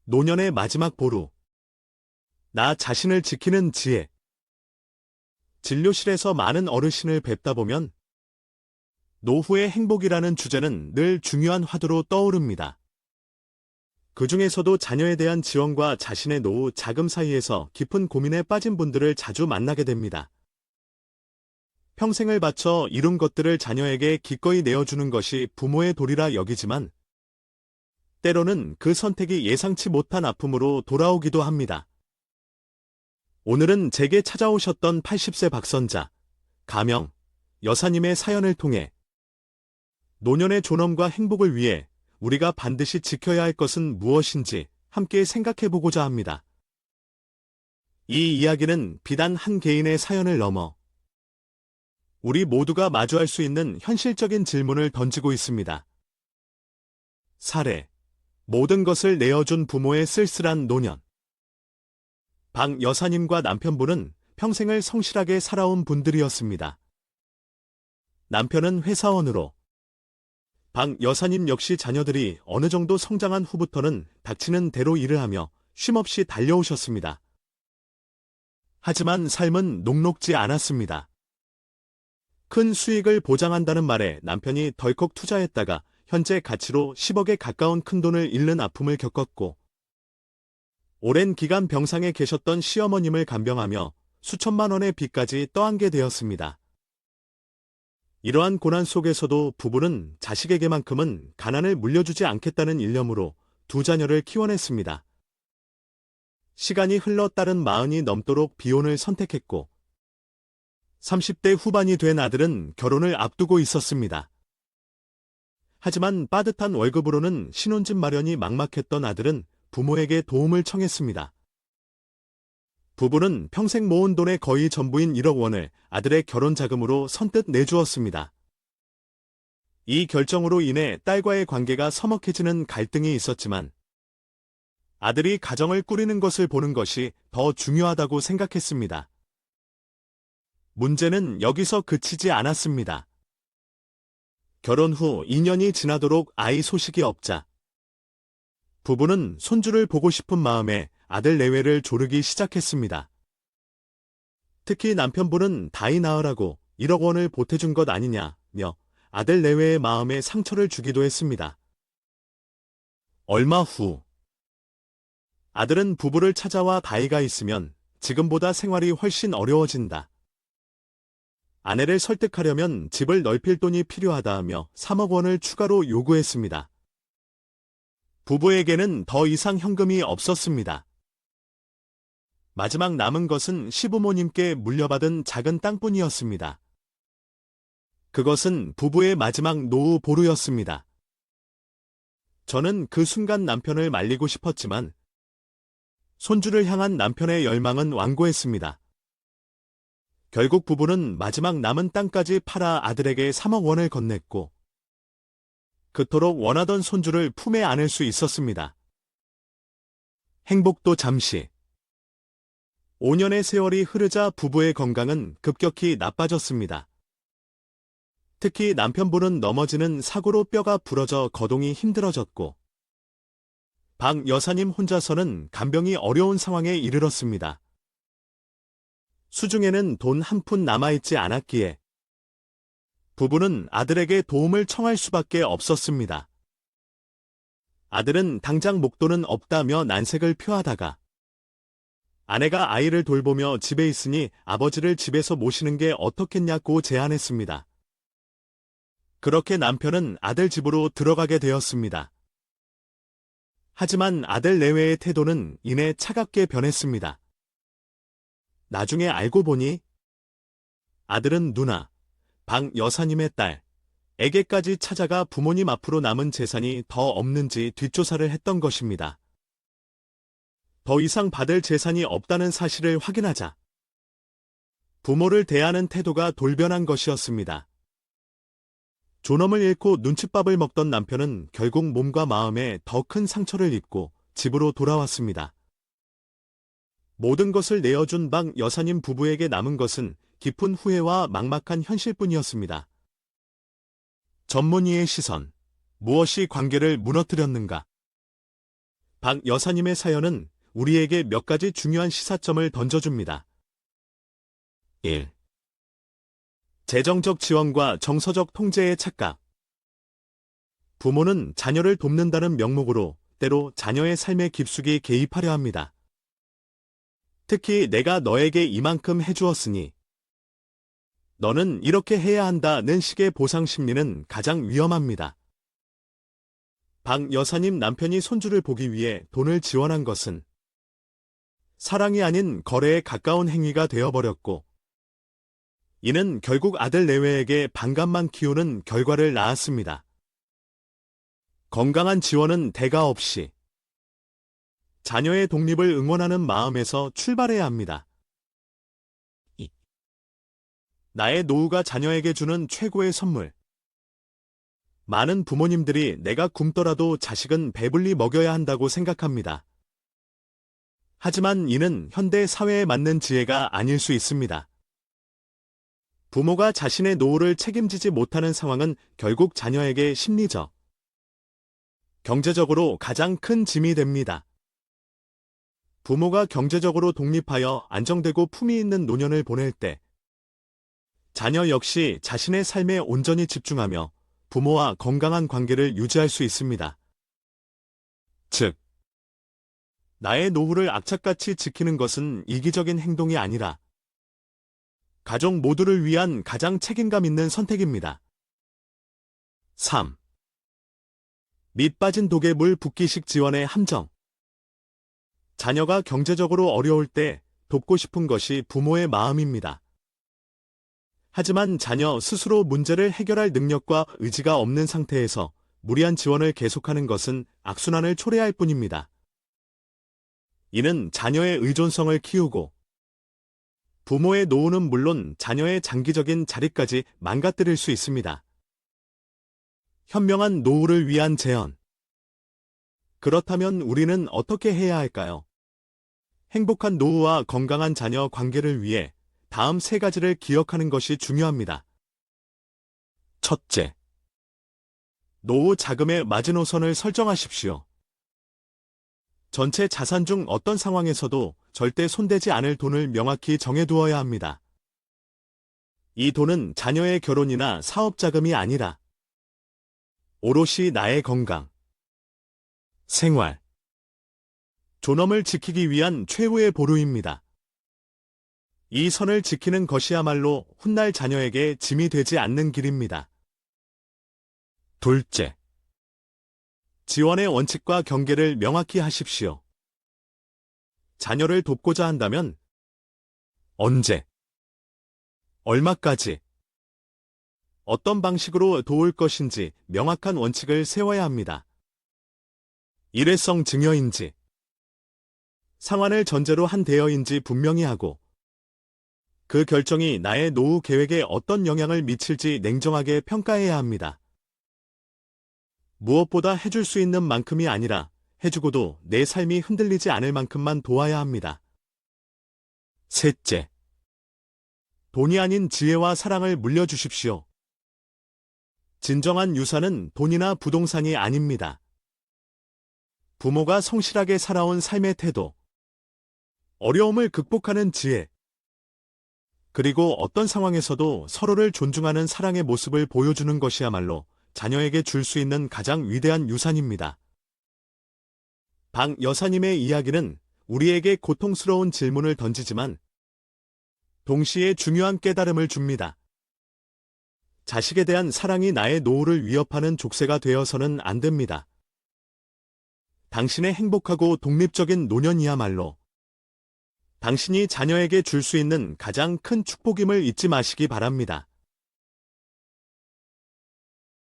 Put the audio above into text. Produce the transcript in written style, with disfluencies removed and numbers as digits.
노년의 마지막 보루. 나 자신을 지키는 지혜. 진료실에서 많은 어르신을 뵙다 보면 노후의 행복이라는 주제는 늘 중요한 화두로 떠오릅니다. 그 중에서도 자녀에 대한 지원과 자신의 노후 자금 사이에서 깊은 고민에 빠진 분들을 자주 만나게 됩니다. 평생을 바쳐 이룬 것들을 자녀에게 기꺼이 내어주는 것이 부모의 도리라 여기지만 때로는 그 선택이 예상치 못한 아픔으로 돌아오기도 합니다. 오늘은 제게 찾아오셨던 80세 박선자, 가명, 여사님의 사연을 통해 노년의 존엄과 행복을 위해 우리가 반드시 지켜야 할 것은 무엇인지 함께 생각해보고자 합니다. 이 이야기는 비단 한 개인의 사연을 넘어 우리 모두가 마주할 수 있는 현실적인 질문을 던지고 있습니다. 사례, 모든 것을 내어준 부모의 쓸쓸한 노년. 박 여사님과 남편분은 평생을 성실하게 살아온 분들이었습니다. 남편은 회사원으로, 박 여사님 역시 자녀들이 어느 정도 성장한 후부터는 닥치는 대로 일을 하며 쉼없이 달려오셨습니다. 하지만 삶은 녹록지 않았습니다. 큰 수익을 보장한다는 말에 남편이 덜컥 투자했다가 현재 가치로 10억에 가까운 큰돈을 잃는 아픔을 겪었고, 오랜 기간 병상에 계셨던 시어머님을 간병하며 수천만 원의 빚까지 떠안게 되었습니다. 이러한 고난 속에서도 부부는 자식에게만큼은 가난을 물려주지 않겠다는 일념으로 두 자녀를 키워냈습니다. 시간이 흘러 딸은 40이 넘도록 비혼을 선택했고 30대 후반이 된 아들은 결혼을 앞두고 있었습니다. 하지만 빠듯한 월급으로는 신혼집 마련이 막막했던 아들은 부모에게 도움을 청했습니다. 부부는 평생 모은 돈의 거의 전부인 1억 원을 아들의 결혼 자금으로 선뜻 내주었습니다. 이 결정으로 인해 딸과의 관계가 서먹해지는 갈등이 있었지만 아들이 가정을 꾸리는 것을 보는 것이 더 중요하다고 생각했습니다. 문제는 여기서 그치지 않았습니다. 결혼 후 2년이 지나도록 아이 소식이 없자 부부는 손주를 보고 싶은 마음에 아들 내외를 조르기 시작했습니다. 특히 남편분은 다이 낳으라고 1억 원을 보태준 것 아니냐며 아들 내외의 마음에 상처를 주기도 했습니다. 얼마 후 아들은 부부를 찾아와 다이가 있으면 지금보다 생활이 훨씬 어려워진다. 아내를 설득하려면 집을 넓힐 돈이 필요하다며 3억 원을 추가로 요구했습니다. 부부에게는 더 이상 현금이 없었습니다. 마지막 남은 것은 시부모님께 물려받은 작은 땅뿐이었습니다. 그것은 부부의 마지막 노후 보루였습니다. 저는 그 순간 남편을 말리고 싶었지만 손주를 향한 남편의 열망은 완고했습니다. 결국 부부는 마지막 남은 땅까지 팔아 아들에게 3억 원을 건넸고 그토록 원하던 손주를 품에 안을 수 있었습니다. 행복도 잠시. 5년의 세월이 흐르자 부부의 건강은 급격히 나빠졌습니다. 특히 남편분은 넘어지는 사고로 뼈가 부러져 거동이 힘들어졌고 박 여사님 혼자서는 간병이 어려운 상황에 이르렀습니다. 수중에는 돈 한 푼 남아있지 않았기에 부부는 아들에게 도움을 청할 수밖에 없었습니다. 아들은 당장 목돈은 없다며 난색을 표하다가 아내가 아이를 돌보며 집에 있으니 아버지를 집에서 모시는 게 어떻겠냐고 제안했습니다. 그렇게 남편은 아들 집으로 들어가게 되었습니다. 하지만 아들 내외의 태도는 이내 차갑게 변했습니다. 나중에 알고 보니 아들은 누나, 박 여사님의 딸에게까지 찾아가 부모님 앞으로 남은 재산이 더 없는지 뒷조사를 했던 것입니다. 더 이상 받을 재산이 없다는 사실을 확인하자 부모를 대하는 태도가 돌변한 것이었습니다. 존엄을 잃고 눈칫밥을 먹던 남편은 결국 몸과 마음에 더 큰 상처를 입고 집으로 돌아왔습니다. 모든 것을 내어준 박 여사님 부부에게 남은 것은 깊은 후회와 막막한 현실뿐이었습니다. 전문의의 시선. 무엇이 관계를 무너뜨렸는가? 박 여사님의 사연은 우리에게 몇 가지 중요한 시사점을 던져줍니다. 1. 재정적 지원과 정서적 통제의 착각. 부모는 자녀를 돕는다는 명목으로 때로 자녀의 삶에 깊숙이 개입하려 합니다. 특히 내가 너에게 이만큼 해주었으니 너는 이렇게 해야 한다는 식의 보상 심리는 가장 위험합니다. 박 여사님 남편이 손주를 보기 위해 돈을 지원한 것은 사랑이 아닌 거래에 가까운 행위가 되어버렸고, 이는 결국 아들 내외에게 반감만 키우는 결과를 낳았습니다. 건강한 지원은 대가 없이 자녀의 독립을 응원하는 마음에서 출발해야 합니다. 2. 나의 노후가 자녀에게 주는 최고의 선물. 많은 부모님들이 내가 굶더라도 자식은 배불리 먹여야 한다고 생각합니다. 하지만 이는 현대 사회에 맞는 지혜가 아닐 수 있습니다. 부모가 자신의 노후를 책임지지 못하는 상황은 결국 자녀에게 심리적, 경제적으로 가장 큰 짐이 됩니다. 부모가 경제적으로 독립하여 안정되고 품위 있는 노년을 보낼 때 자녀 역시 자신의 삶에 온전히 집중하며 부모와 건강한 관계를 유지할 수 있습니다. 즉, 나의 노후를 악착같이 지키는 것은 이기적인 행동이 아니라 가족 모두를 위한 가장 책임감 있는 선택입니다. 3. 밑 빠진 독에 물 붓기식 지원의 함정. 자녀가 경제적으로 어려울 때 돕고 싶은 것이 부모의 마음입니다. 하지만 자녀 스스로 문제를 해결할 능력과 의지가 없는 상태에서 무리한 지원을 계속하는 것은 악순환을 초래할 뿐입니다. 이는 자녀의 의존성을 키우고 부모의 노후는 물론 자녀의 장기적인 자립까지 망가뜨릴 수 있습니다. 현명한 노후를 위한 제언. 그렇다면 우리는 어떻게 해야 할까요? 행복한 노후와 건강한 자녀 관계를 위해 다음 3가지를 기억하는 것이 중요합니다. 첫째, 노후 자금의 마지노선을 설정하십시오. 전체 자산 중 어떤 상황에서도 절대 손대지 않을 돈을 명확히 정해두어야 합니다. 이 돈은 자녀의 결혼이나 사업 자금이 아니라 오롯이 나의 건강, 생활, 존엄을 지키기 위한 최후의 보루입니다. 이 선을 지키는 것이야말로 훗날 자녀에게 짐이 되지 않는 길입니다. 둘째, 지원의 원칙과 경계를 명확히 하십시오. 자녀를 돕고자 한다면 언제, 얼마까지, 어떤 방식으로 도울 것인지 명확한 원칙을 세워야 합니다. 일회성 증여인지, 상환을 전제로 한 대여인지 분명히 하고, 그 결정이 나의 노후 계획에 어떤 영향을 미칠지 냉정하게 평가해야 합니다. 무엇보다 해줄 수 있는 만큼이 아니라 해주고도 내 삶이 흔들리지 않을 만큼만 도와야 합니다. 셋째, 돈이 아닌 지혜와 사랑을 물려주십시오. 진정한 유산은 돈이나 부동산이 아닙니다. 부모가 성실하게 살아온 삶의 태도, 어려움을 극복하는 지혜, 그리고 어떤 상황에서도 서로를 존중하는 사랑의 모습을 보여주는 것이야말로 자녀에게 줄 수 있는 가장 위대한 유산입니다. 박 여사님의 이야기는 우리에게 고통스러운 질문을 던지지만 동시에 중요한 깨달음을 줍니다. 자식에 대한 사랑이 나의 노후를 위협하는 족쇄가 되어서는 안 됩니다. 당신의 행복하고 독립적인 노년이야말로 당신이 자녀에게 줄 수 있는 가장 큰 축복임을 잊지 마시기 바랍니다.